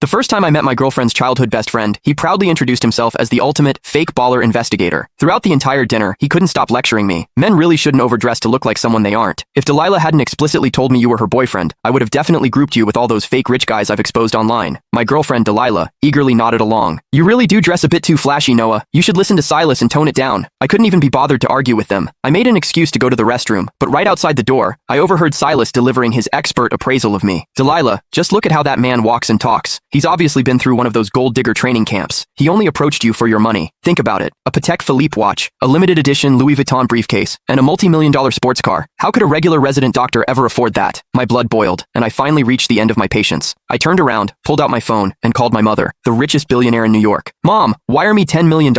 The first time I met my girlfriend's childhood best friend, he proudly introduced himself as the ultimate fake baller investigator. Throughout the entire dinner, he couldn't stop lecturing me. Men really shouldn't overdress to look like someone they aren't. If Delilah hadn't explicitly told me you were her boyfriend, I would have definitely grouped you with all those fake rich guys I've exposed online. My girlfriend, Delilah, eagerly nodded along. You really do dress a bit too flashy, Noah. You should listen to Silas and tone it down. I couldn't even be bothered to argue with them. I made an excuse to go to the restroom, but right outside the door, I overheard Silas delivering his expert appraisal of me. Delilah, just look at how that man walks and talks. He's obviously been through one of those gold digger training camps. He only approached you for your money. Think about it. A Patek Philippe watch, a limited edition Louis Vuitton briefcase, and a multi-million-dollar sports car. How could a regular resident doctor ever afford that? My blood boiled, and I finally reached the end of my patience. I turned around, pulled out my phone, and called my mother, the richest billionaire in New York. Mom, wire me $10 million.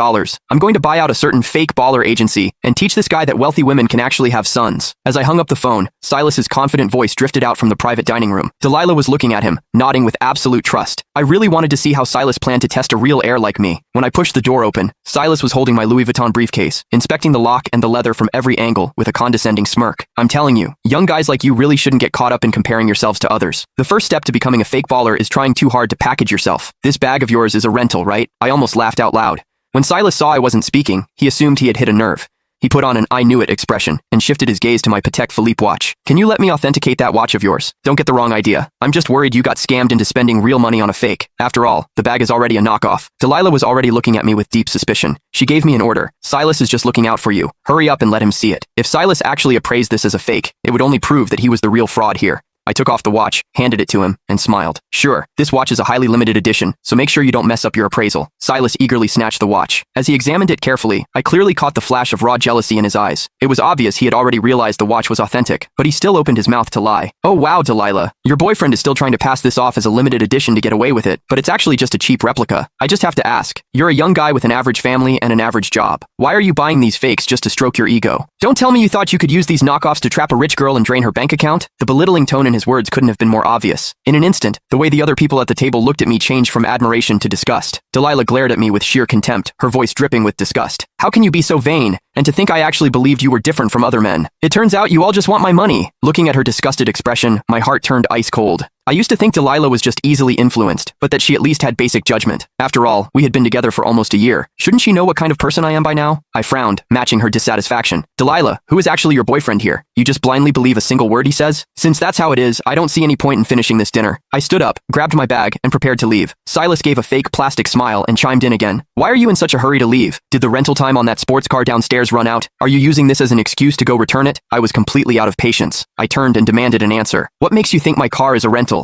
I'm going to buy out a certain fake baller agency and teach this guy that wealthy women can actually have sons. As I hung up the phone, Silas's confident voice drifted out from the private dining room. Delilah was looking at him, nodding with absolute trust. I really wanted to see how Silas planned to test a real heir like me. When I pushed the door open, Silas was holding my Louis Vuitton briefcase, inspecting the lock and the leather from every angle with a condescending smirk. I'm telling you, young guys like you really shouldn't get caught up in comparing yourselves to others. The first step to becoming a fake baller is trying too hard to package yourself. This bag of yours is a rental, right? I almost laughed out loud. When Silas saw I wasn't speaking, he assumed he had hit a nerve. He put on an I knew it expression and shifted his gaze to my Patek Philippe watch. Can you let me authenticate that watch of yours? Don't get the wrong idea. I'm just worried you got scammed into spending real money on a fake. After all, the bag is already a knockoff. Delilah was already looking at me with deep suspicion. She gave me an order. Silas is just looking out for you. Hurry up and let him see it. If Silas actually appraised this as a fake, it would only prove that he was the real fraud here. I took off the watch, handed it to him, and smiled. Sure, this watch is a highly limited edition, so make sure you don't mess up your appraisal. Silas eagerly snatched the watch. As he examined it carefully, I clearly caught the flash of raw jealousy in his eyes. It was obvious he had already realized the watch was authentic, but he still opened his mouth to lie. Oh wow, Delilah. Your boyfriend is still trying to pass this off as a limited edition to get away with it, but it's actually just a cheap replica. I just have to ask. You're a young guy with an average family and an average job. Why are you buying these fakes just to stroke your ego? Don't tell me you thought you could use these knockoffs to trap a rich girl and drain her bank account? The belittling tone in his words couldn't have been more obvious. In an instant, the way the other people at the table looked at me changed from admiration to disgust. Delilah glared at me with sheer contempt, her voice dripping with disgust. How can you be so vain? And to think I actually believed you were different from other men. It turns out you all just want my money. Looking at her disgusted expression, my heart turned ice cold. I used to think Delilah was just easily influenced, but that she at least had basic judgment. After all, we had been together for almost a year. Shouldn't she know what kind of person I am by now? I frowned, matching her dissatisfaction. Delilah, who is actually your boyfriend here? You just blindly believe a single word he says? Since that's how it is, I don't see any point in finishing this dinner. I stood up, grabbed my bag, and prepared to leave. Silas gave a fake plastic smile and chimed in again. Why are you in such a hurry to leave? Did the rental time on that sports car downstairs run out? Are you using this as an excuse to go return it? I was completely out of patience. I turned and demanded an answer. What makes you think my car is a rental?